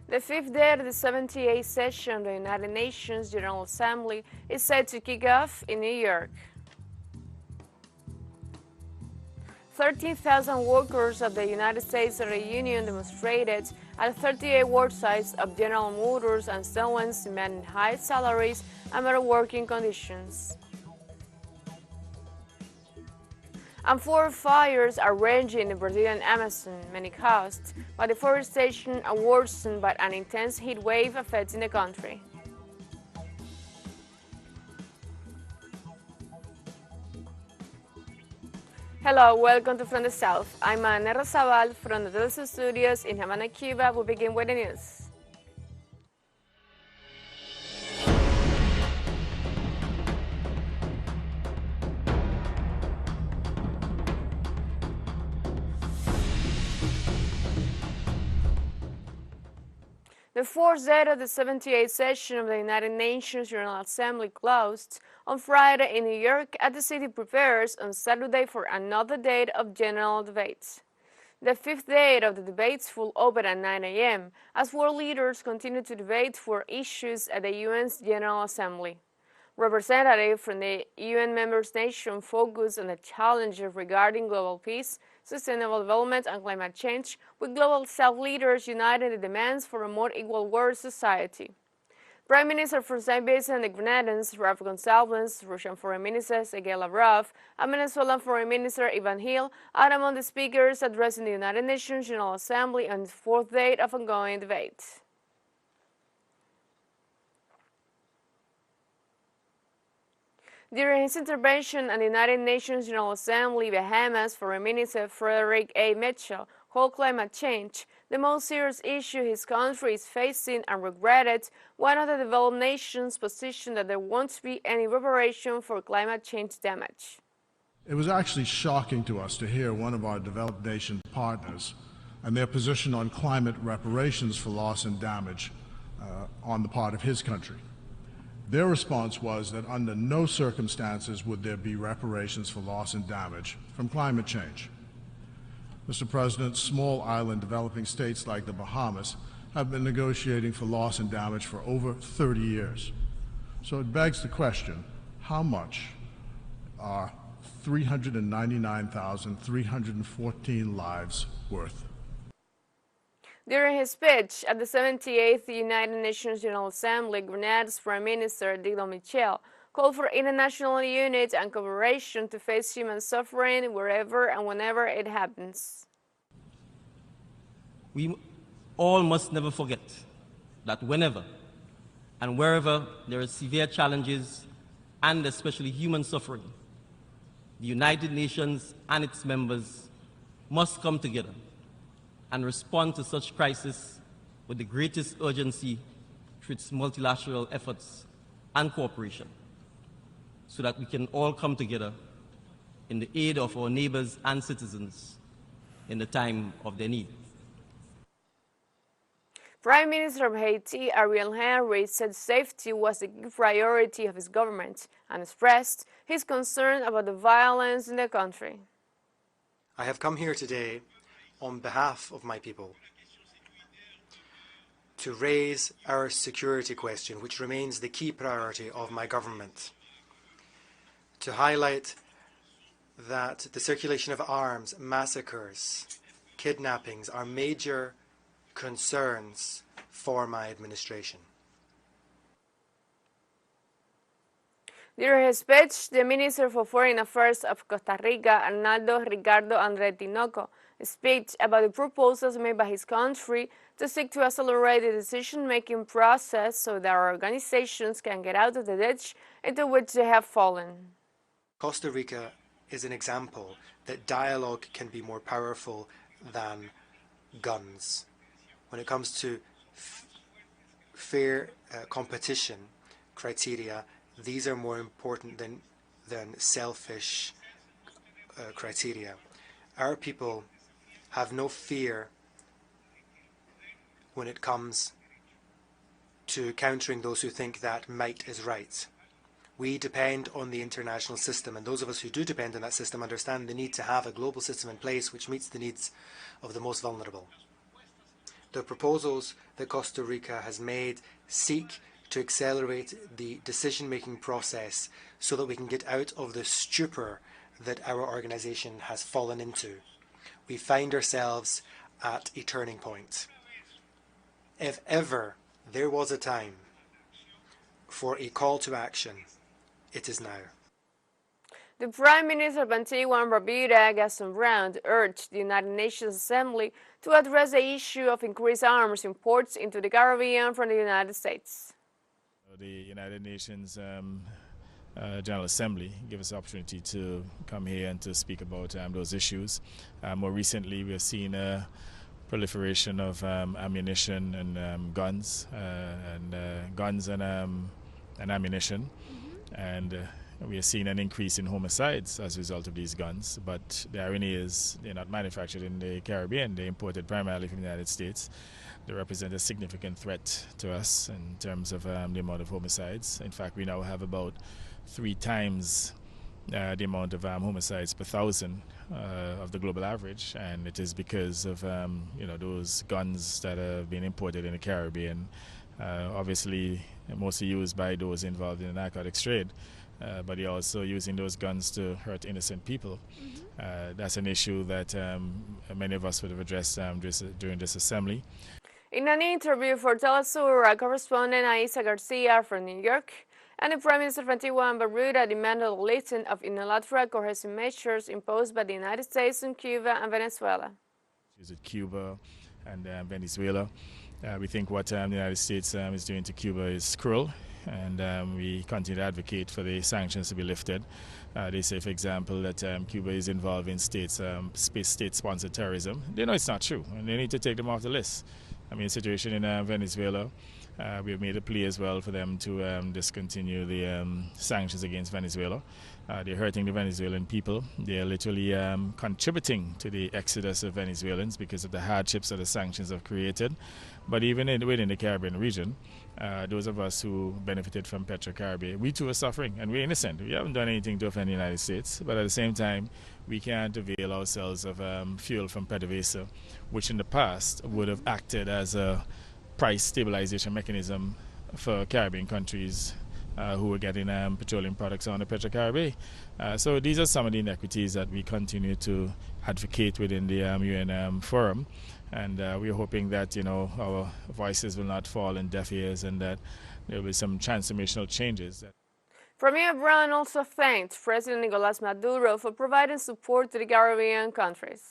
The fifth day of the 78th session of the United Nations General Assembly is set to kick off in New York. 13,000 workers of the United States Trade Union demonstrated at 38 work sites of General Motors and Stellantis demanding high salaries and better working conditions. And forest fires are raging in the Brazilian Amazon, many caused by deforestation and worsened by an intense heat wave affecting the country. Hello, welcome to From the South. I'm Ana Razabal from the TeleSUR studios in Havana, Cuba. We begin with the news. The fourth day of the 78th session of the United Nations General Assembly closed on Friday in New York as the city prepares on Saturday for another day of general debates. The fifth day of the debates will open at 9 a.m. as world leaders continue to debate for issues at the UN's General Assembly. Representatives from the UN member nations focus on the challenges regarding global peace, sustainable development, and climate change, with global South leaders united in the demands for a more equal world society. Prime Minister from St. Vincent and the Grenadines, Rafa Gonsalves, Russian Foreign Minister Sergei Lavrov, and Venezuelan Foreign Minister Ivan Gil are among the speakers addressing the United Nations General Assembly on its fourth day of ongoing debate. During his intervention at the United Nations General Assembly, Bahamas Foreign Minister Frederick A. Mitchell called climate change the most serious issue his country is facing and regretted one of the developed nations' position that there won't be any reparation for climate change damage. It was actually shocking to us to hear one of our developed nation partners and their position on climate reparations for loss and damage on the part of his country. Their response was that under no circumstances would there be reparations for loss and damage from climate change. Mr. President, small island developing states like the Bahamas have been negotiating for loss and damage for over 30 years. So it begs the question, how much are 399,314 lives worth? During his speech at the 78th United Nations General Assembly, Grenada's Prime Minister Didier Michel called for international unity and cooperation to face human suffering wherever and whenever it happens. We all must never forget that whenever and wherever there are severe challenges and especially human suffering, the United Nations and its members must come together and respond to such crisis with the greatest urgency through its multilateral efforts and cooperation, so that we can all come together in the aid of our neighbors and citizens in the time of their need. Prime Minister of Haiti, Ariel Henry, said safety was a key priority of his government and expressed his concern about the violence in the country. I have come here today on behalf of my people to raise our security question, which remains the key priority of my government, to highlight that the circulation of arms, massacres, kidnappings are major concerns for my administration. During his speech, the Minister for Foreign Affairs of Costa Rica, Arnaldo Ricardo André Tinoco, speak about the proposals made by his country to seek to accelerate the decision-making process so that our organizations can get out of the ditch into which they have fallen. Costa Rica is an example that dialogue can be more powerful than guns. When it comes to fair competition criteria, these are more important than selfish criteria. Our people have no fear when it comes to countering those who think that might is right. We depend on the international system, and those of us who do depend on that system understand the need to have a global system in place which meets the needs of the most vulnerable. The proposals that Costa Rica has made seek to accelerate the decision-making process so that we can get out of the stupor that our organisation has fallen into. We find ourselves at a turning point. If ever there was a time for a call to action, it is now. The Prime Minister of Antigua and Barbuda, Gaston Brown, urged the United Nations Assembly to address the issue of increased arms imports into the Caribbean from the United States. The United Nations General Assembly gave us the opportunity to come here and to speak about those issues. More recently, we have seen a proliferation of ammunition and guns and ammunition, and we are seeing an increase in homicides as a result of these guns. But the irony is they're not manufactured in the Caribbean. They're imported primarily from the United States. They represent a significant threat to us in terms of the amount of homicides. In fact, we now have about 3 times the amount of homicides per thousand of the global average, and it is because of those guns that have been imported in the Caribbean, obviously mostly used by those involved in the narcotics trade. But they're also using those guns to hurt innocent people. That's an issue that many of us would have addressed during this assembly. In an interview for TeleSUR, our correspondent Aisa Garcia from New York and the Prime Minister of Antigua and Barbuda demanded a lifting of unilateral coercive measures imposed by the United States on Cuba and Venezuela. With Cuba and Venezuela, we think what the United States is doing to Cuba is cruel. And we continue to advocate for the sanctions to be lifted. They say, for example, that Cuba is involved in state-sponsored terrorism. They know it's not true, and they need to take them off the list. I mean, the situation in Venezuela, we have made a plea as well for them to discontinue the sanctions against Venezuela. They're hurting the Venezuelan people. They're literally contributing to the exodus of Venezuelans because of the hardships that the sanctions have created. But even within the Caribbean region, those of us who benefited from Petrocaribbean, we too are suffering, and we're innocent. We haven't done anything to offend the United States, but at the same time, we can't avail ourselves of fuel from PDVSA, which in the past would have acted as a price stabilization mechanism for Caribbean countries who were getting petroleum products on the Petrocaribbean. So these are some of the inequities that we continue to advocate within the UN forum. And we're hoping that our voices will not fall in deaf ears and that there will be some transformational changes. Premier Brown also thanked President Nicolás Maduro for providing support to the Caribbean countries.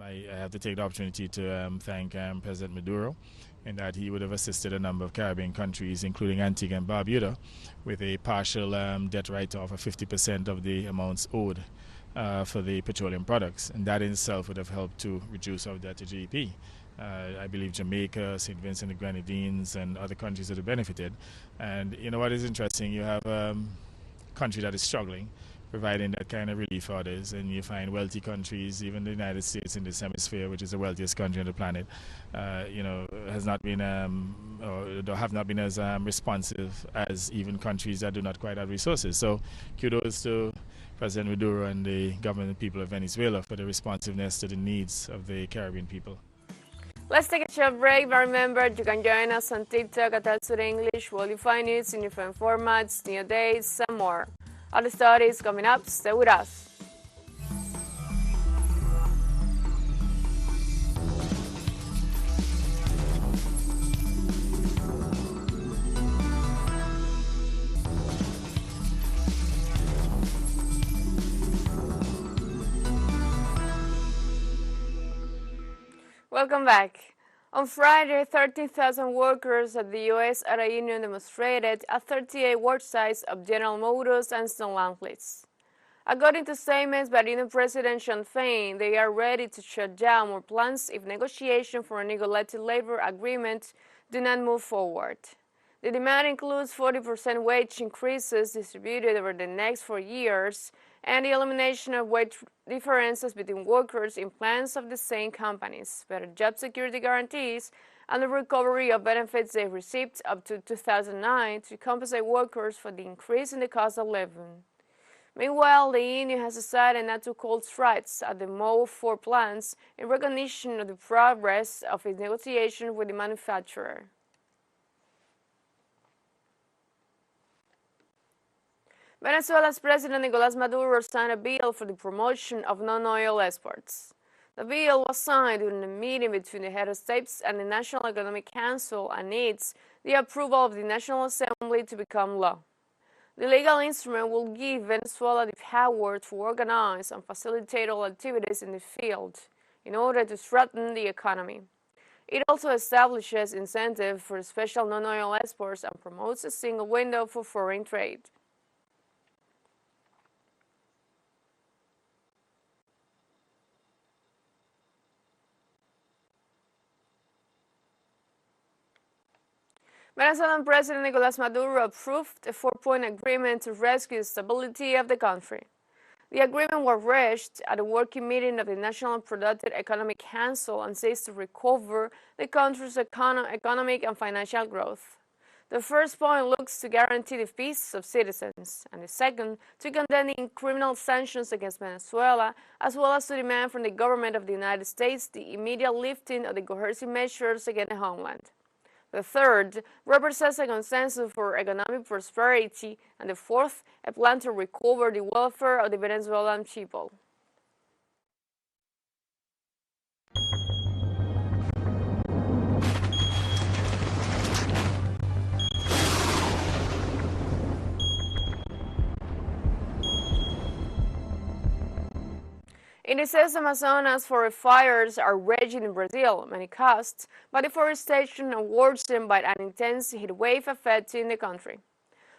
I have to take the opportunity to thank President Maduro in that he would have assisted a number of Caribbean countries, including Antigua and Barbuda, with a partial debt write-off of 50% of the amounts owed for the petroleum products, and that in itself would have helped to reduce our debt to GDP. I believe Jamaica, St. Vincent and Grenadines and other countries that have benefited. And what is interesting, you have a country that is struggling, providing that kind of relief orders, and you find wealthy countries, even the United States in this hemisphere, which is the wealthiest country on the planet, has not been or have not been as responsive as even countries that do not quite have resources. So kudos to President Maduro and the government and people of Venezuela for the responsiveness to the needs of the Caribbean people. Let's take a short break, but remember you can join us on TikTok at TeleSUR English, where you'll find news in different formats, new dates, and more. All the stories coming up, stay with us. Welcome back. On Friday, 13,000 workers at the U.S. Auto Union demonstrated at 38 work sites of General Motors and Stellantis. According to statements by Union President Sean Fain, they are ready to shut down more plants if negotiations for a new collective labor agreement do not move forward. The demand includes 40% wage increases distributed over the next 4 years and the elimination of wage differences between workers in plants of the same companies, better job security guarantees, and the recovery of benefits they received up to 2009 to compensate workers for the increase in the cost of living. Meanwhile, the union has decided not to call strikes at the Mode 4 plants in recognition of the progress of its negotiations with the manufacturer. Venezuela's President Nicolás Maduro signed a bill for the promotion of non-oil exports. The bill was signed during a meeting between the head of states and the National Economic Council and needs the approval of the National Assembly to become law. The legal instrument will give Venezuela the power to organize and facilitate all activities in the field in order to strengthen the economy. It also establishes incentives for special non-oil exports and promotes a single window for foreign trade. Venezuelan President Nicolás Maduro approved a four-point agreement to rescue the stability of the country. The agreement was reached at a working meeting of the National Productive Economic Council and seeks to recover the country's economic and financial growth. The first point looks to guarantee the peace of citizens, and the second to condemn criminal sanctions against Venezuela, as well as to demand from the government of the United States the immediate lifting of the coercive measures against the homeland. The third represents a consensus for economic prosperity, and the fourth, a plan to recover the welfare of the Venezuelan people. In the South Amazonas, forest fires are raging in Brazil, many caused by deforestation and worsened by an intense heat wave affecting the country.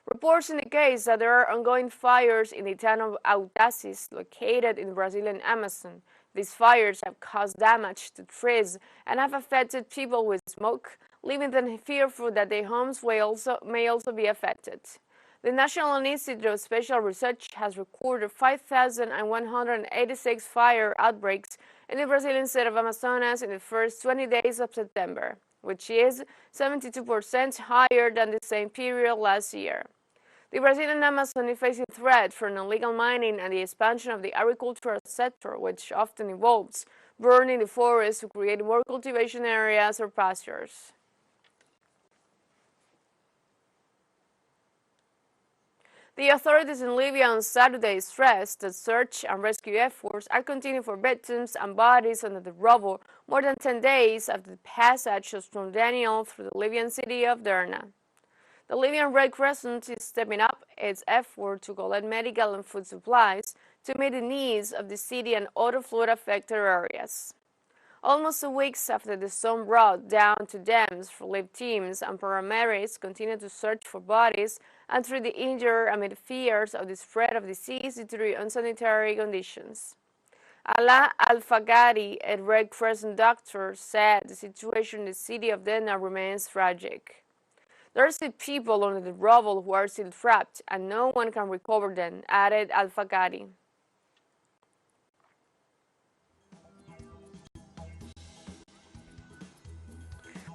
Reports indicate that there are ongoing fires in the town of Autasis, located in the Brazilian Amazon. These fires have caused damage to trees and have affected people with smoke, leaving them fearful that their homes may also be affected. The National Institute of Special Research has recorded 5,186 fire outbreaks in the Brazilian state of Amazonas in the first 20 days of September, which is 72% higher than the same period last year. The Brazilian Amazon is facing threat from illegal mining and the expansion of the agricultural sector, which often involves burning the forest to create more cultivation areas or pastures. The authorities in Libya on Saturday stressed that search and rescue efforts are continuing for victims and bodies under the rubble more than 10 days after the passage of Storm Daniel through the Libyan city of Derna. The Libyan Red Crescent is stepping up its effort to collect medical and food supplies to meet the needs of the city and other flood-affected areas. Almost 2 weeks after the storm brought down 2 dams, relief teams and paramedics continue to search for bodies and treat the injured amid fears of the spread of disease due to the unsanitary conditions. Ala Al-Fagari, a Red Crescent doctor, said the situation in the city of Derna remains tragic. There are still people under the rubble who are still trapped, and no one can recover them, added Al-Fagari.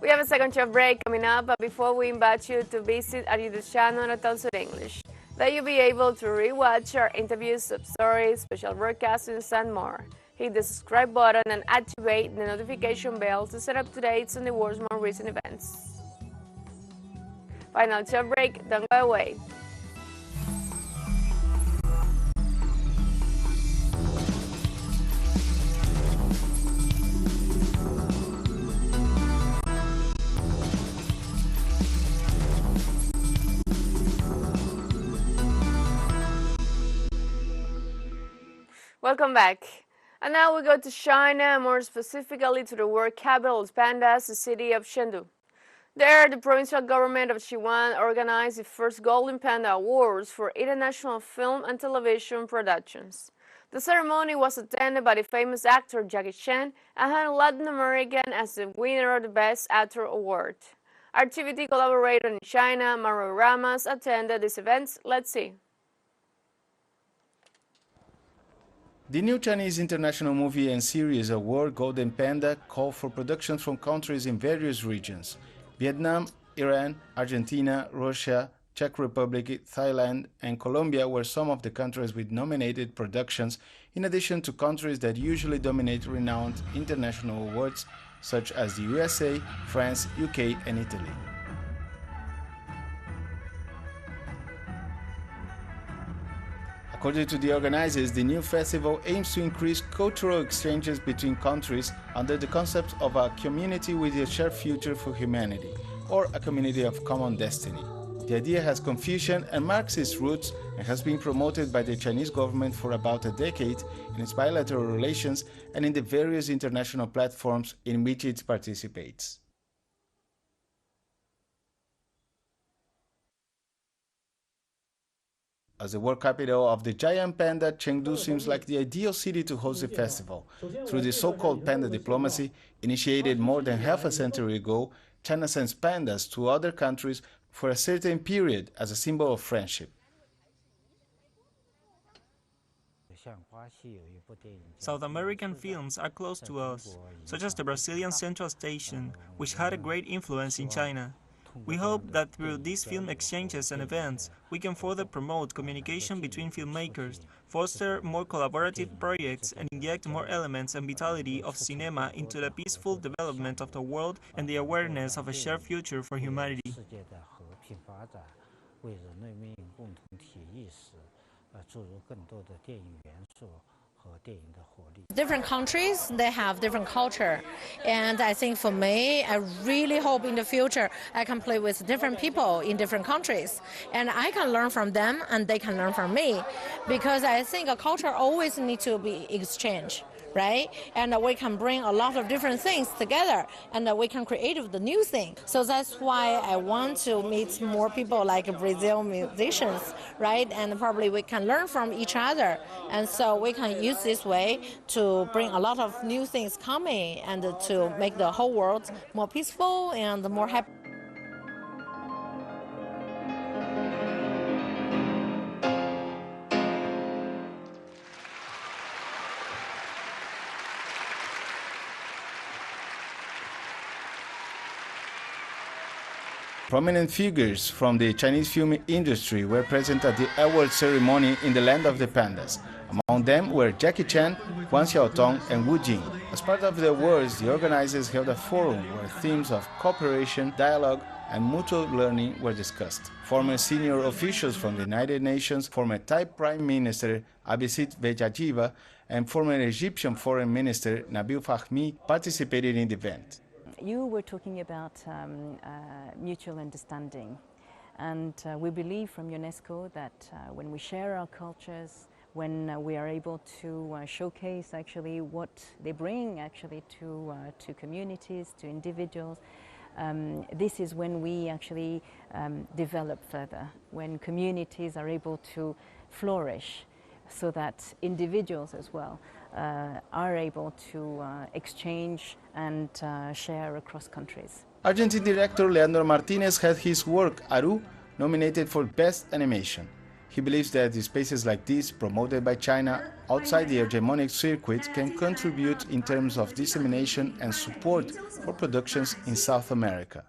We have a second show break coming up, but before we invite you to visit our YouTube channel at TeleSUR English, that you'll be able to rewatch our interviews, sub-stories, special broadcasts, and more. Hit the subscribe button and activate the notification bell to set up to date on the world's more recent events. Final show break, don't go away. Welcome back. And now we go to China, more specifically to the world capital of Panda's, the city of Chengdu. There, the provincial government of Sichuan organized the first Golden Panda Awards for international film and television productions. The ceremony was attended by the famous actor Jackie Chan and had a Latin American as the winner of the Best Actor award. Our TV collaborator in China, Mario Ramos, attended this event. Let's see. The new Chinese International Movie and Series Award Golden Panda called for productions from countries in various regions: Vietnam, Iran, Argentina, Russia, Czech Republic, Thailand, and Colombia were some of the countries with nominated productions, in addition to countries that usually dominate renowned international awards such as the USA, France, UK, and Italy. According to the organizers, the new festival aims to increase cultural exchanges between countries under the concept of a community with a shared future for humanity, or a community of common destiny. The idea has Confucian and Marxist roots and has been promoted by the Chinese government for about a decade in its bilateral relations and in the various international platforms in which it participates. As the world capital of the giant panda, Chengdu seems like the ideal city to host the festival. Through the so-called panda diplomacy, initiated more than half a century ago, China sends pandas to other countries for a certain period as a symbol of friendship. South American films are close to us, such as the Brazilian Central Station, which had a great influence in China. We hope that through these film exchanges and events, we can further promote communication between filmmakers, foster more collaborative projects, and inject more elements and vitality of cinema into the peaceful development of the world and the awareness of a shared future for humanity. Different countries, they have different culture, and I think for me, I really hope in the future I can play with different people in different countries, and I can learn from them and they can learn from me, because I think a culture always needs to be exchanged, right? And we can bring a lot of different things together, and we can create the new thing. So that's why I want to meet more people like Brazil musicians, right? And probably we can learn from each other, and so we can use this way to bring a lot of new things coming and to make the whole world more peaceful and more happy. Prominent figures from the Chinese film industry were present at the award ceremony in the land of the pandas. Among them were Jackie Chan, Huang Xiaotong, and Wu Jing. As part of the awards, the organizers held a forum where themes of cooperation, dialogue, and mutual learning were discussed. Former senior officials from the United Nations, former Thai Prime Minister Abhisit Vejjajiva, and former Egyptian Foreign Minister Nabil Fahmy participated in the event. You were talking about mutual understanding, and we believe from UNESCO that when we share our cultures, when we are able to showcase actually what they bring actually to communities, to individuals, this is when we actually develop further, when communities are able to flourish, so that individuals as well are able to exchange and share across countries. Argentine director Leandro Martinez had his work, Aru, nominated for Best Animation. He believes that spaces like these, promoted by China outside the hegemonic circuit, can contribute in terms of dissemination and support for productions in South America.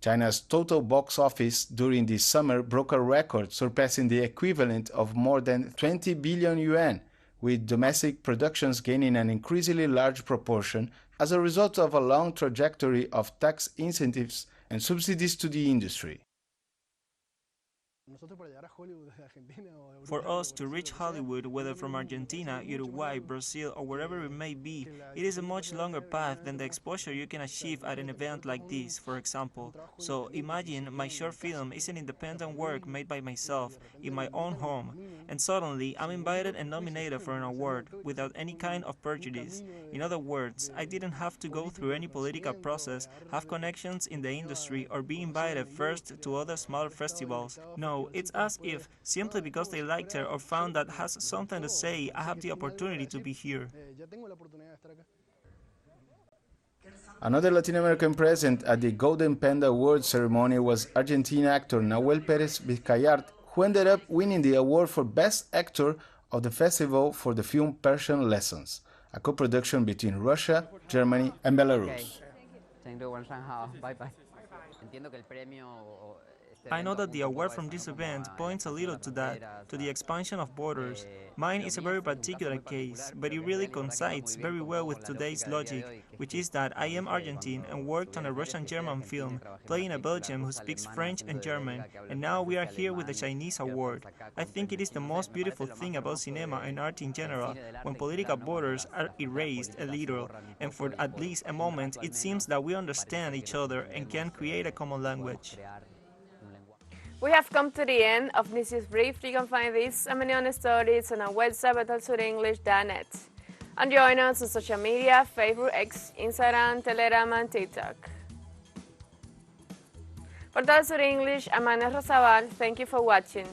China's total box office during this summer broke a record, surpassing the equivalent of more than 20 billion yuan, with domestic productions gaining an increasingly large proportion as a result of a long trajectory of tax incentives and subsidies to the industry. For us to reach Hollywood, whether from Argentina, Uruguay, Brazil, or wherever it may be, it is a much longer path than the exposure you can achieve at an event like this, for example. So imagine my short film is an independent work made by myself, in my own home, and suddenly I'm invited and nominated for an award, without any kind of prejudice. In other words, I didn't have to go through any political process, have connections in the industry, or be invited first to other smaller festivals. No, it's as if, simply because they liked her or found that has something to say, I have the opportunity to be here. Another Latin American present at the Golden Panda Award ceremony was Argentine actor Nahuel Pérez Vizcayart, who ended up winning the award for Best Actor of the festival for the film Persian Lessons, a co-production between Russia, Germany, and Belarus. I know that the award from this event points a little to that, to the expansion of borders. Mine is a very particular case, but it really coincides very well with today's logic, which is that I am Argentine and worked on a Russian-German film, playing a Belgian who speaks French and German, and now we are here with the Chinese award. I think it is the most beautiful thing about cinema and art in general, when political borders are erased a little, and for at least a moment it seems that we understand each other and can create a common language. We have come to the end of this news brief. You can find this and many other stories on our website at telesurenglish.net. And join us on social media, Facebook, X, Instagram, Telegram, and TikTok. For TeleSUR English, I'm Ana Rosabal. Thank you for watching.